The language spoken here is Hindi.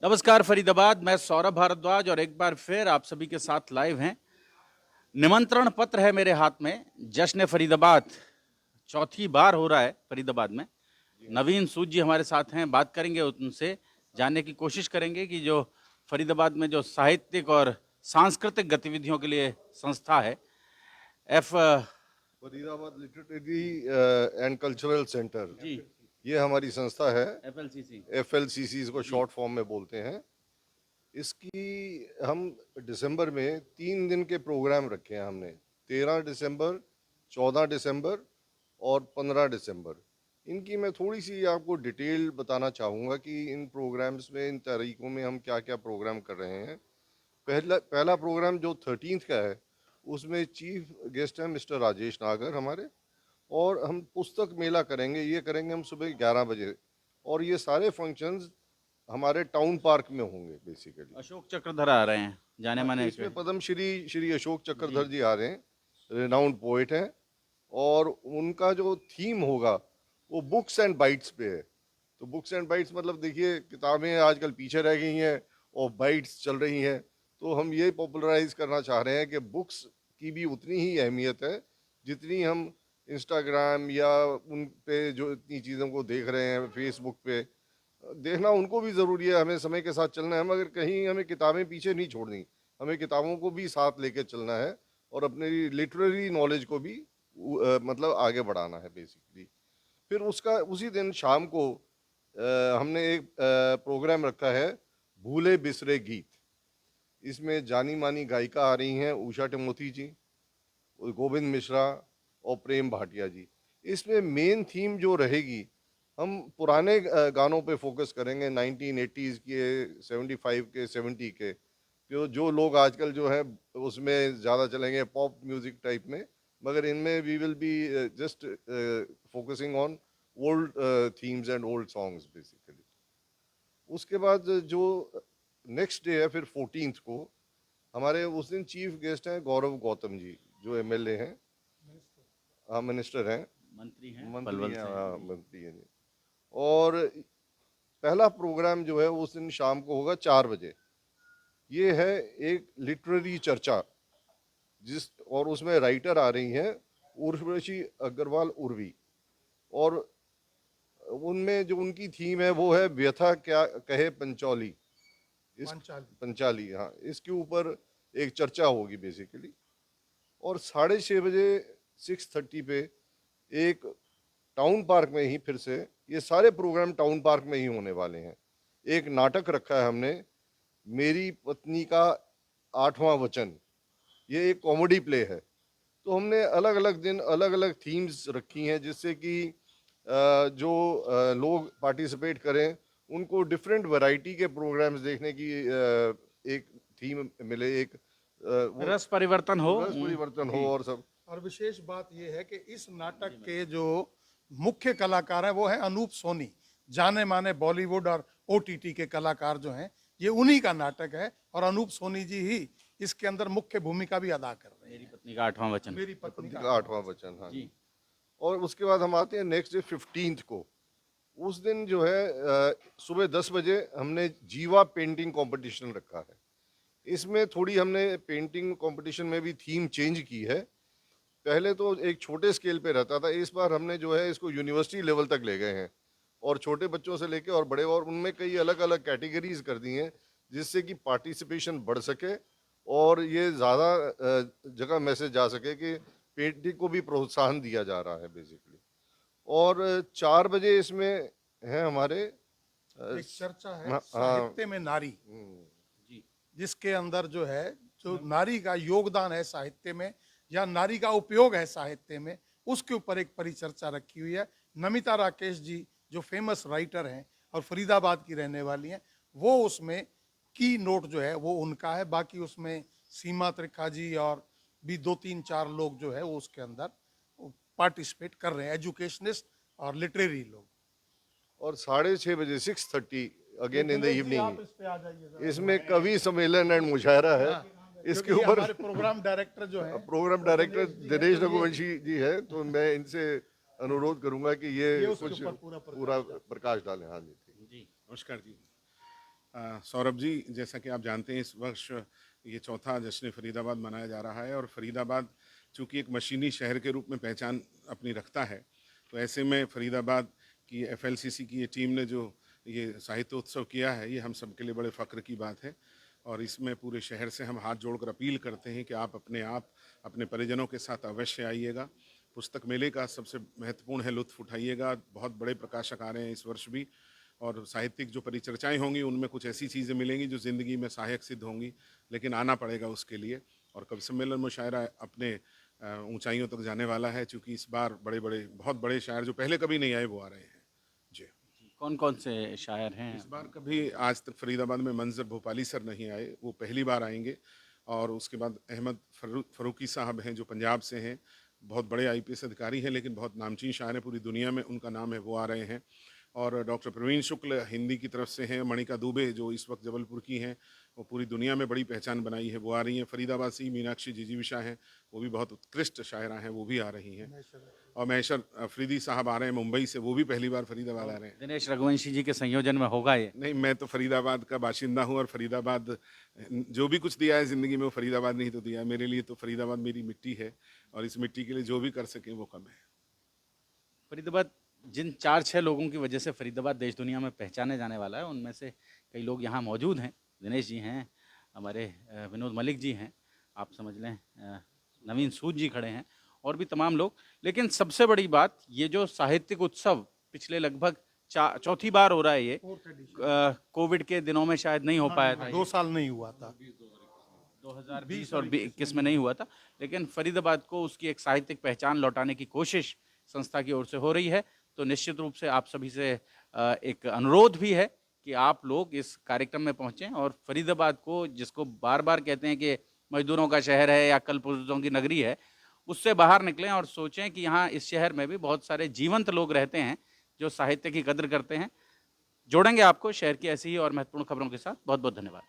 नमस्कार फरीदाबाद, मैं सौरभ भारद्वाज और एक बार फिर आप सभी के साथ लाइव हैं। निमंत्रण पत्र है मेरे हाथ में। जश्न फरीदाबाद चौथी बार हो रहा है फरीदाबाद में। नवीन सूद जी हमारे साथ हैं, बात करेंगे उनसे, जानने की कोशिश करेंगे कि जो फरीदाबाद में जो साहित्यिक और सांस्कृतिक गतिविधियों के लिए संस्था है Faridabad literary and cultural centre, जी ये हमारी संस्था है। FLCC FLCC इसको शॉर्ट फॉर्म में बोलते हैं। इसकी हम दिसंबर में 3 दिन के प्रोग्राम रखे हैं हमने। 13 दिसंबर, 14 दिसंबर और 15 दिसंबर। इनकी मैं थोड़ी सी आपको डिटेल बताना चाहूँगा कि इन प्रोग्राम्स में, इन तारीखों में हम क्या क्या प्रोग्राम कर रहे हैं। पहला प्रोग्राम जो 13 का है, उसमें चीफ गेस्ट हैं मिस्टर राजेश नागर हमारे, और हम पुस्तक मेला करेंगे। ये करेंगे हम सुबह 11 बजे, और ये सारे फंक्शंस हमारे टाउन पार्क में होंगे बेसिकली। अशोक चक्रधर आ रहे हैं, जाने माने इसमें पद्म श्री अशोक चक्रधर जी आ रहे हैं, रिनाउंड पोएट हैं, और उनका जो थीम होगा वो बुक्स एंड बाइट्स पे है। तो बुक्स एंड बाइट्स मतलब देखिए, किताबें आजकल पीछे रह गई हैं और बाइट्स चल रही हैं। तो हम ये पॉपुलराइज करना चाह रहे हैं कि बुक्स की भी उतनी ही अहमियत है जितनी हम इंस्टाग्राम या उन पे जो इतनी चीज़ों को देख रहे हैं, फेसबुक पे देखना उनको भी ज़रूरी है। हमें समय के साथ चलना है, मगर कहीं हमें किताबें पीछे नहीं छोड़नी। हमें किताबों को भी साथ लेके चलना है और अपनी लिटरेरी नॉलेज को भी मतलब आगे बढ़ाना है बेसिकली। फिर उसका उसी दिन शाम को हमने एक प्रोग्राम रखा है, भूले बिसरे गीत। इसमें जानी मानी गायिका आ रही हैं, उषा टिमोथी जी, गोविंद मिश्रा और प्रेम भाटिया जी। इसमें मेन थीम जो रहेगी, हम पुराने गानों पे फोकस करेंगे, 1980s के, 75 के, 70 के। जो लोग आजकल जो है उसमें ज़्यादा चलेंगे पॉप म्यूज़िक टाइप में, मगर इनमें we will be just focusing on old themes and old songs basically. उसके बाद जो नेक्स्ट डे है फिर 14th को, हमारे उस दिन चीफ गेस्ट हैं गौरव गौतम जी, जो MLA हैं, हाँ मिनिस्टर हैं, मंत्री हैं, मंत्री पलवल हैं, से। हाँ मंत्री हैं जी। और पहला प्रोग्राम जो है उस दिन शाम को होगा 4 बजे। ये है एक लिटरेरी चर्चा, और उसमें राइटर आ रही हैं उर्वशी अग्रवाल उर्वी, और उनमें जो उनकी थीम है वो है व्यथा क्या कहे पंचौली। पंचाली, हाँ, इसके ऊपर एक चर्चा होगी बेसिकली। और 6:30 बजे 6:30 पे एक टाउन पार्क में ही, फिर से ये सारे प्रोग्राम टाउन पार्क में ही होने वाले हैं, एक नाटक रखा है हमने, मेरी पत्नी का 8वां वचन। ये एक कॉमेडी प्ले है। तो हमने अलग अलग दिन अलग अलग थीम्स रखी हैं, जिससे कि जो लोग पार्टिसिपेट करें उनको डिफरेंट वैरायटी के प्रोग्राम्स देखने की एक थीम मिले, एक वो रस परिवर्तन हो। रस परिवर्तन हो, जी। और सब। और विशेष बात यह है कि इस नाटक के जो मुख्य कलाकार हैं वो हैं अनूप सोनी, जाने माने बॉलीवुड और OTT के कलाकार जो हैं, ये उन्हीं का नाटक है। और अनूप सोनी जी ही इसके अंदर मुख्य भूमिका भी अदा कर रहे मेरी हैं। पत्नी का 8वां वचन। मेरी पत्नी का का 8वां वचन, हाँ जी। जी। और उसके बाद हम आते हैं नेक्स्ट डे 15th को। उस दिन जो है सुबह 10 बजे हमने जीवा पेंटिंग कंपटीशन रखा है। इसमें थोड़ी हमने पेंटिंग कंपटीशन में भी थीम चेंज की है। पहले तो एक छोटे स्केल पे रहता था, इस बार हमने जो है इसको यूनिवर्सिटी लेवल तक ले गए हैं, और छोटे बच्चों से लेके और बड़े, और उनमें कई अलग अलग कैटेगरीज कर दी हैं, जिससे कि पार्टिसिपेशन बढ़ सके और ये ज़्यादा जगह मैसेज जा सके कि पेंटिंग को भी प्रोत्साहन दिया जा रहा है बेसिकली। और 4 बजे इसमें है हमारे एक चर्चा है हाँ, साहित्य में नारी, जी। जिसके अंदर जो है जो नारी का योगदान है साहित्य में या नारी का उपयोग है साहित्य में, उसके ऊपर एक परिचर्चा रखी हुई है। नमिता राकेश जी जो फेमस राइटर हैं और फरीदाबाद की रहने वाली हैं, वो उसमें की नोट जो है वो उनका है। बाकी उसमें सीमा त्रिखा जी और भी 2-3-4 लोग जो है वो उसके अंदर पार्टिसिपेट कर रहे हैं, एजुकेशनिस्ट और लिटरेरी लोग। और 6:30 बजे 6:30 अगेन इन द आप इवनिंग, इस पे आ जाइए। इसमें कवि सम्मेलन एंड मुशायरा है। इसके क्योंकि ऊपर हमारे प्रोग्राम डायरेक्टर जो है, प्रोग्राम डायरेक्टर दिनेश रघुवंशी जी है, तो मैं इनसे अनुरोध करूंगा कि ये उसके कुछ ऊपर पूरा पूरा प्रकाश डालें। हाँ जी, ठीक। जी। नमस्कार जी। सौरभ जी, जैसा कि आप जानते हैं इस वर्ष ये चौथा जश्न फरीदाबाद मनाया जा रहा है और फरीदाबाद चूँकि एक मशीनी शहर के रूप में पहचान अपनी रखता है, तो ऐसे में फरीदाबाद की एफएलसीसी की ये टीम ने जो ये साहित्योत्सव किया है, ये हम सबके लिए बड़े फ़ख्र की बात है। और इसमें पूरे शहर से हम हाथ जोड़कर अपील करते हैं कि आप अपने परिजनों के साथ अवश्य आइएगा। पुस्तक मेले का सबसे महत्वपूर्ण है, लुत्फ़ उठाइएगा। बहुत बड़े प्रकाशक आ रहे हैं इस वर्ष भी, और साहित्यिक जो परिचर्चाएं होंगी उनमें कुछ ऐसी चीज़ें मिलेंगी जो ज़िंदगी में सहायक सिद्ध होंगी, लेकिन आना पड़ेगा उसके लिए। और कवि सम्मेलन मुशायरा अपने ऊंचाइयों तक जाने वाला है, चूँकि इस बार बहुत बड़े शायर जो पहले कभी नहीं आए वो आ रहे हैं। जी, कौन कौन से शायर हैं? इस बार कभी आज तक फरीदाबाद में मंजर भोपाली सर नहीं आए, वो पहली बार आएंगे। और उसके बाद अहमद फ़रूकी साहब हैं जो पंजाब से हैं, बहुत बड़े आईपीएस अधिकारी हैं, लेकिन बहुत नामचीन शायर हैं, पूरी दुनिया में उनका नाम है, वो आ रहे हैं। और डॉक्टर प्रवीण शुक्ल हिंदी की तरफ से हैं। मणिका दुबे जो इस वक्त जबलपुर की हैं, वो पूरी दुनिया में बड़ी पहचान बनाई है, वो आ रही हैं। फरीदाबाद से मीनाक्षी जिजीविषा हैं, वो भी बहुत उत्कृष्ट शायरा हैं, वो भी आ रही हैं। और महेशर अफरीदी साहब आ रहे हैं मुंबई से, वो भी पहली बार फरीदाबाद आ रहे हैं। दिनेश रघुवंशी जी के संयोजन में होगा ये? नहीं, मैं तो फरीदाबाद का बाशिंदा हूँ, और फरीदाबाद जो भी कुछ दिया है ज़िंदगी में वो फरीदाबाद ने ही तो दिया है मेरे लिए। तो फरीदाबाद मेरी मिट्टी है, और इस मिट्टी के लिए जो भी कर सकें वो कम है। फरीदाबाद जिन 4-6 लोगों की वजह से फरीदाबाद देश दुनिया में पहचाने जाने वाला है, उनमें से कई लोग यहाँ मौजूद हैं। दिनेश जी हैं, हमारे विनोद मलिक जी हैं, आप समझ लें नवीन सूद जी खड़े हैं, और भी तमाम लोग। लेकिन सबसे बड़ी बात, ये जो साहित्यिक उत्सव पिछले लगभग चौथी बार हो रहा है, ये कोविड के दिनों में शायद नहीं हो पाया था, 2 साल नहीं हुआ था, 2020 और 21 में नहीं हुआ था। लेकिन फरीदाबाद को उसकी एक साहित्यिक पहचान लौटाने की कोशिश संस्था की ओर से हो रही है। तो निश्चित रूप से आप सभी से एक अनुरोध भी है कि आप लोग इस कार्यक्रम में पहुंचें, और फरीदाबाद को, जिसको बार बार कहते हैं कि मजदूरों का शहर है या कल पुर्जों की नगरी है, उससे बाहर निकलें और सोचें कि यहाँ इस शहर में भी बहुत सारे जीवंत लोग रहते हैं जो साहित्य की कद्र करते हैं। जोड़ेंगे आपको शहर की ऐसी ही और महत्वपूर्ण खबरों के साथ। बहुत बहुत धन्यवाद।